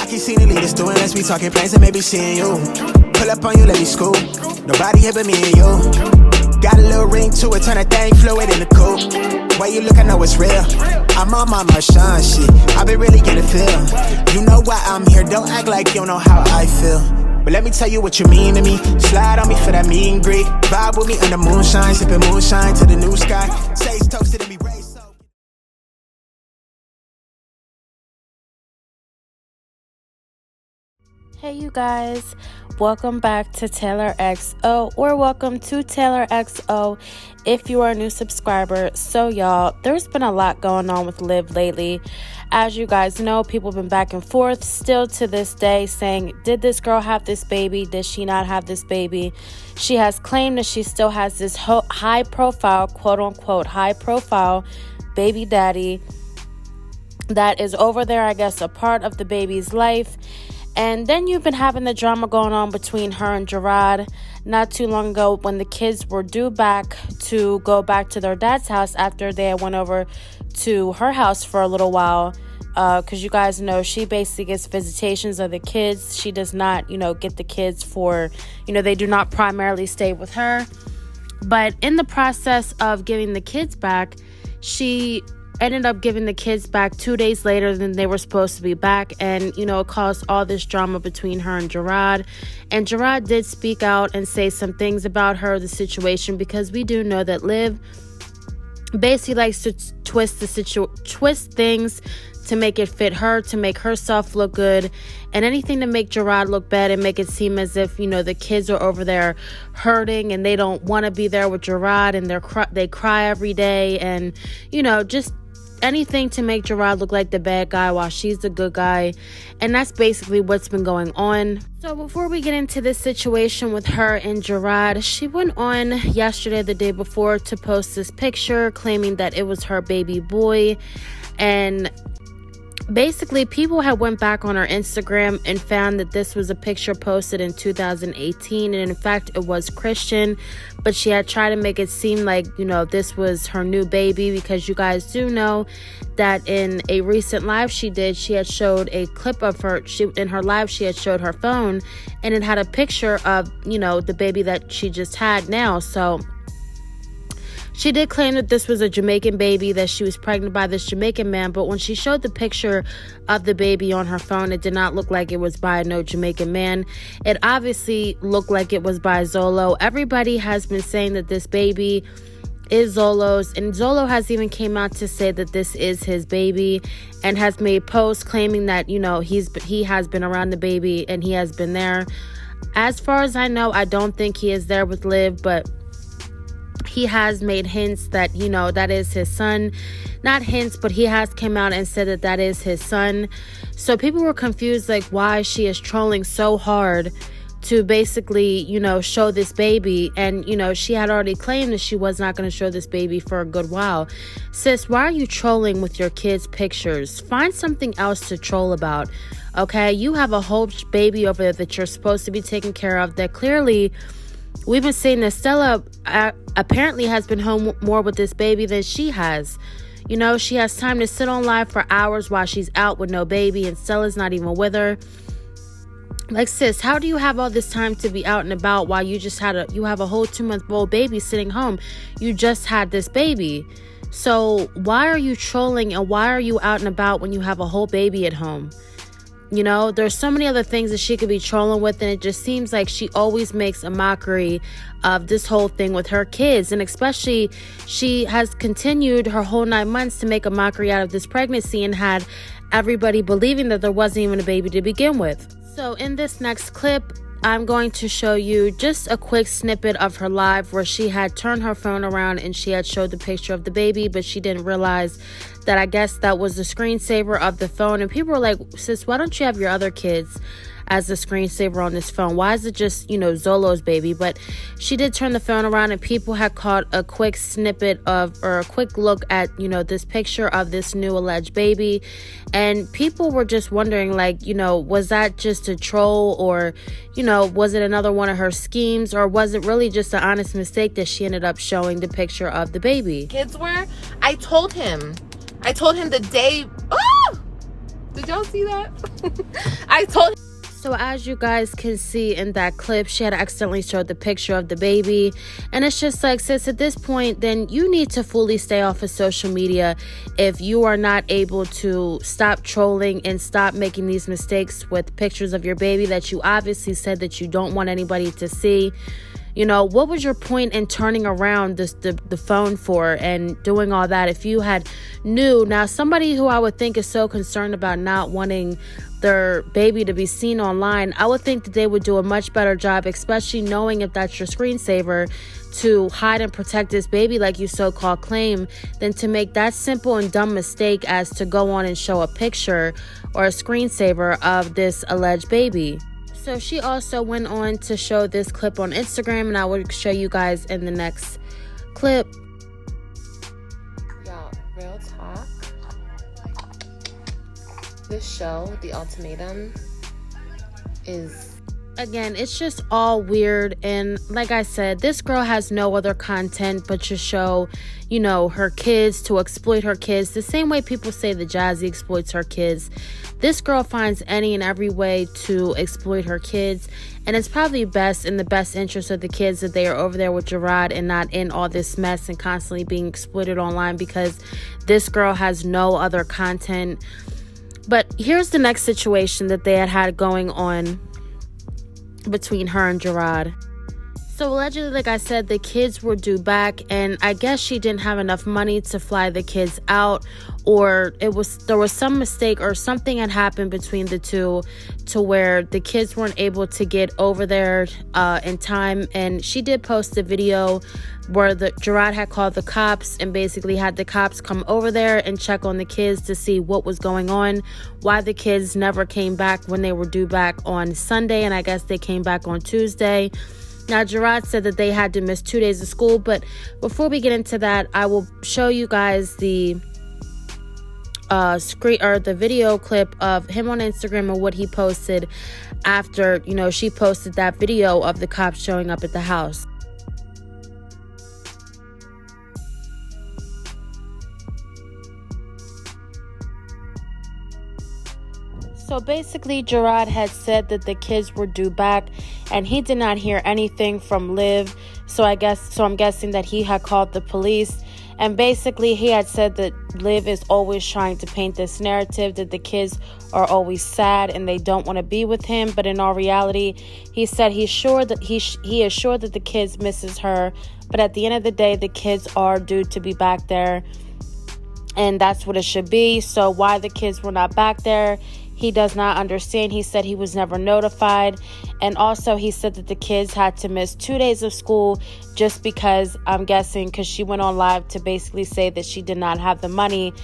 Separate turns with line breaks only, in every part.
I keep seeing the leaders doing, let's be talking plans and maybe seeing you. Pull up on you, let me scoop. Nobody here but me and you. Got a little ring to it, turn that thing fluid in the coupe. Way you look, I know it's real. I'm on my Marshawn shit, I been really getting feel. You know why I'm here, don't act like you don't know how I feel. But let me tell you what you mean to me. Slide on me for that meet and greet. Vibe with me under moonshine, sipping moonshine to the new sky. Taste toasted and be raised so.
Hey you guys, welcome back to TaylorXo, or welcome to TaylorXo if you are a new subscriber. So y'all, there's been a lot going on with Liv lately. As you guys know, people have been back and forth still to this day saying, did this girl have this baby? Did she not have this baby? She has claimed that she still has this high profile, quote unquote, high profile baby daddy that is over there, I guess, a part of the baby's life. And then you've been having the drama going on between her and Gerard not too long ago when the kids were due back to go back to their dad's house after they went over to her house for a little while. Because you guys know she basically gets visitations of the kids. She does not, get the kids for, they do not primarily stay with her. But in the process of giving the kids back, she ended up giving the kids back 2 days later than they were supposed to be back, and it caused all this drama between her and Gerard. And Gerard did speak out and say some things about her, the situation, because we do know that Liv basically likes to twist things to make it fit her, to make herself look good, and anything to make Gerard look bad and make it seem as if the kids are over there hurting and they don't want to be there with Gerard, and they cry every day, and just anything to make Gerard look like the bad guy while she's the good guy. And that's basically what's been going on. So before we get into this situation with her and Gerard, she went on yesterday, the day before, to post this picture claiming that it was her baby boy. And basically, people had went back on her Instagram and found that this was a picture posted in 2018, and in fact it was Christian, but she had tried to make it seem like this was her new baby, because you guys do know that in a recent live she had showed a clip of her. In her live she had showed her phone, and it had a picture of the baby that she just had now. So she did claim that this was a Jamaican baby, that she was pregnant by this Jamaican man, but when she showed the picture of the baby on her phone, it did not look like it was by no Jamaican man. It obviously looked like it was by Zolo. Everybody has been saying that this baby is Zolo's, and Zolo has even came out to say that this is his baby, and has made posts claiming that he has been around the baby and he has been there. As far as I know, I don't think he is there with Liv, but he has made hints that that is his son. Not hints, but he has come out and said that that is his son. So people were confused, like, why she is trolling so hard to basically show this baby. And she had already claimed that she was not going to show this baby for a good while. Sis, why are you trolling with your kids' pictures? Find something else to troll about. Okay, you have a whole baby over there that you're supposed to be taking care of, that clearly we've been seeing that Stella apparently has been home more with this baby than she has. She has time to sit on live for hours while she's out with no baby, and Stella's not even with her. Like, sis, how do you have all this time to be out and about while you have a whole 2-month-old baby sitting home? You just had this baby. So why are you trolling, and why are you out and about when you have a whole baby at home? There's so many other things that she could be trolling with, and it just seems like she always makes a mockery of this whole thing with her kids. And especially, she has continued her whole 9 months to make a mockery out of this pregnancy, and had everybody believing that there wasn't even a baby to begin with. So in this next clip, I'm going to show you just a quick snippet of her live where she had turned her phone around and she had showed the picture of the baby, but she didn't realize that, I guess, that was the screensaver of the phone. And people were like, sis, why don't you have your other kids as the screensaver on this phone? Why is it just, Zolo's baby? But she did turn the phone around, and people had caught a quick snippet of, or a quick look at, this picture of this new alleged baby. And people were just wondering, like, was that just a troll, or, was it another one of her schemes, or was it really just an honest mistake that she ended up showing the picture of the baby?
Kids were, I told him the day, Did y'all see that? I told.
So as you guys can see in that clip, she had accidentally showed the picture of the baby. And it's just like, sis, at this point, then you need to fully stay off of social media if you are not able to stop trolling and stop making these mistakes with pictures of your baby that you obviously said that you don't want anybody to see. You know, what was your point in turning around the phone for and doing all that if you had knew? Now, somebody who I would think is so concerned about not wanting their baby to be seen online, I would think that they would do a much better job, especially knowing if that's your screensaver, to hide and protect this baby like you so-called claim, than to make that simple and dumb mistake as to go on and show a picture or a screensaver of this alleged baby. So she also went on to show this clip on Instagram, and I will show you guys in the next clip.
Y'all, real talk. This show, The Ultimatum, is...
Again, it's just all weird. And like I said, this girl has no other content but to show, you know, her kids, to exploit her kids. The same way people say that Jazzy exploits her kids. This girl finds any and every way to exploit her kids. And it's probably best in the best interest of the kids that they are over there with Gerard and not in all this mess and constantly being exploited online, because this girl has no other content. But here's the next situation that they had going on between her and Gerard. So allegedly, like I said, the kids were due back, and I guess she didn't have enough money to fly the kids out, or there was some mistake or something had happened between the two to where the kids weren't able to get over there in time. And she did post a video where Gerard had called the cops and basically had the cops come over there and check on the kids to see what was going on, why the kids never came back when they were due back on Sunday, and I guess they came back on Tuesday. Now, Gerard said that they had to miss 2 days of school, but before we get into that, I will show you guys the the video clip of him on Instagram and what he posted after, you know, she posted that video of the cops showing up at the house. So basically, Gerard had said that the kids were due back, and he did not hear anything from Liv. So I'm guessing that he had called the police. And basically, he had said that Liv is always trying to paint this narrative that the kids are always sad and they don't want to be with him. But in all reality, he said he is sure that the kids misses her. But at the end of the day, the kids are due to be back there, and that's what it should be. So why the kids were not back there, he does not understand. He said he was never notified. And also he said that the kids had to miss 2 days of school just because, I'm guessing, because she went on live to basically say that she did not have the money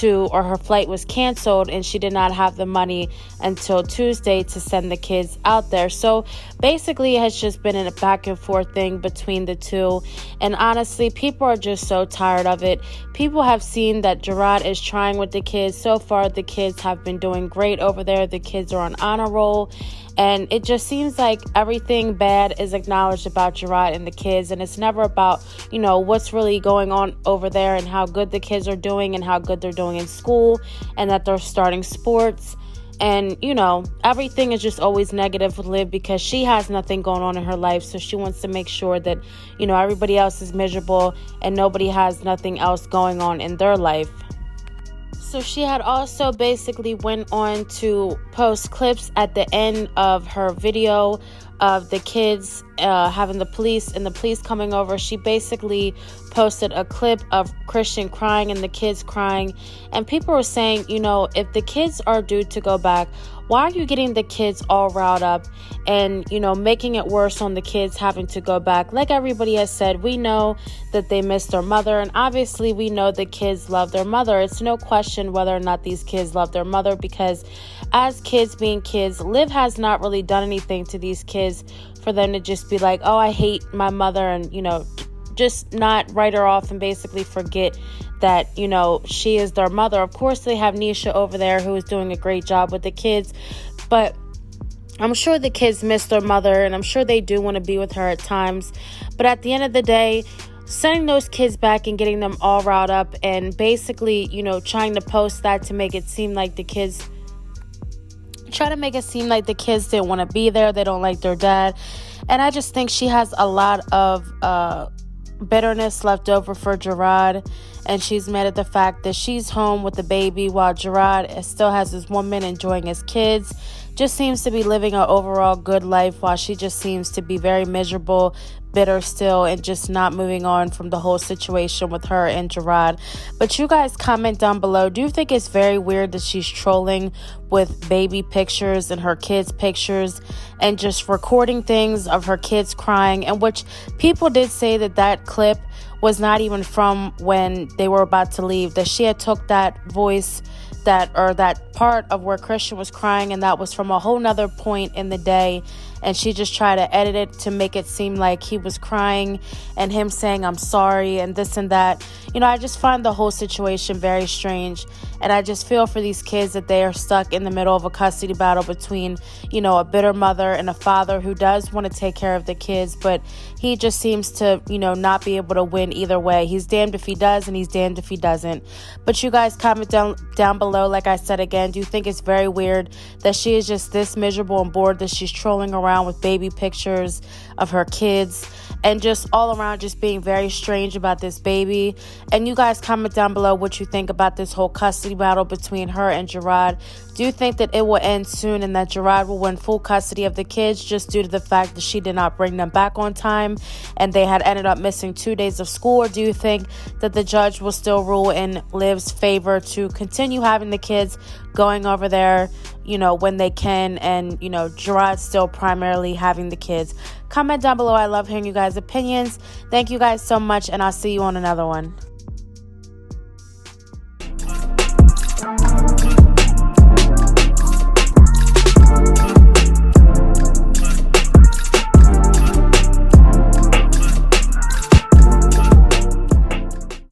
or her flight was canceled and she did not have the money until Tuesday to send the kids out there. So basically it has just been a back and forth thing between the two. And honestly, people are just so tired of it. People have seen that Gerard is trying with the kids. So far, the kids have been doing great over there. The kids are on honor roll. And it just seems like everything bad is acknowledged about Gerard and the kids. And it's never about, you know, what's really going on over there and how good the kids are doing and how good they're doing in school and that they're starting sports. And, you know, everything is just always negative with Liv because she has nothing going on in her life. So she wants to make sure that, you know, everybody else is miserable and nobody has nothing else going on in their life. So she had also basically went on to post clips at the end of her video of the kids having the police coming over. She basically posted a clip of Christian crying and the kids crying. And people were saying, you know, if the kids are due to go back, why are you getting the kids all riled up and, you know, making it worse on the kids having to go back? Like everybody has said, we know that they miss their mother, and obviously we know the kids love their mother. It's no question whether or not these kids love their mother, because as kids being kids, Liv has not really done anything to these kids for them to just be like, oh, I hate my mother, and, you know, just not write her off and basically forget that, you know, she is their mother. Of course, they have Nisha over there who is doing a great job with the kids, but I'm sure the kids miss their mother, and I'm sure they do want to be with her at times. But at the end of the day, sending those kids back and getting them all riled up and basically, you know, trying to post that to make it seem like the kids try to make it seem like the kids didn't want to be there. They don't like their dad. And I just think she has a lot of bitterness left over for Gerard. And she's mad at the fact that she's home with the baby while Gerard still has his woman enjoying his kids. Just seems to be living an overall good life while she just seems to be very miserable, bitter still, and just not moving on from the whole situation with her and Gerard. But you guys comment down below. Do you think it's very weird that she's trolling with baby pictures and her kids' pictures and just recording things of her kids crying? And which people did say that clip was not even from when they were about to leave, that she had took that voice that part of where Christian was crying, and that was from a whole nother point in the day, and she just tried to edit it to make it seem like he was crying and him saying I'm sorry and this and that. I just find the whole situation very strange, and I just feel for these kids that they are stuck in the middle of a custody battle between a bitter mother and a father who does want to take care of the kids, but he just seems to not be able to win either way. He's damned if he does and he's damned if he doesn't. But you guys comment down below. Like I said again, do you think it's very weird that she is just this miserable and bored that she's trolling around with baby pictures of her kids and just all around just being very strange about this baby? And you guys comment down below what you think about this whole custody battle between her and Gerard. Do you think that it will end soon and that Gerard will win full custody of the kids just due to the fact that she did not bring them back on time and they had ended up missing 2 days of school? Or do you think that the judge will still rule in Liv's favor to continue having the kids going over there, when they can, and, Gerard still primarily having the kids? Comment down below. I love hearing you guys' opinions. Thank you guys so much, and I'll see you on another one.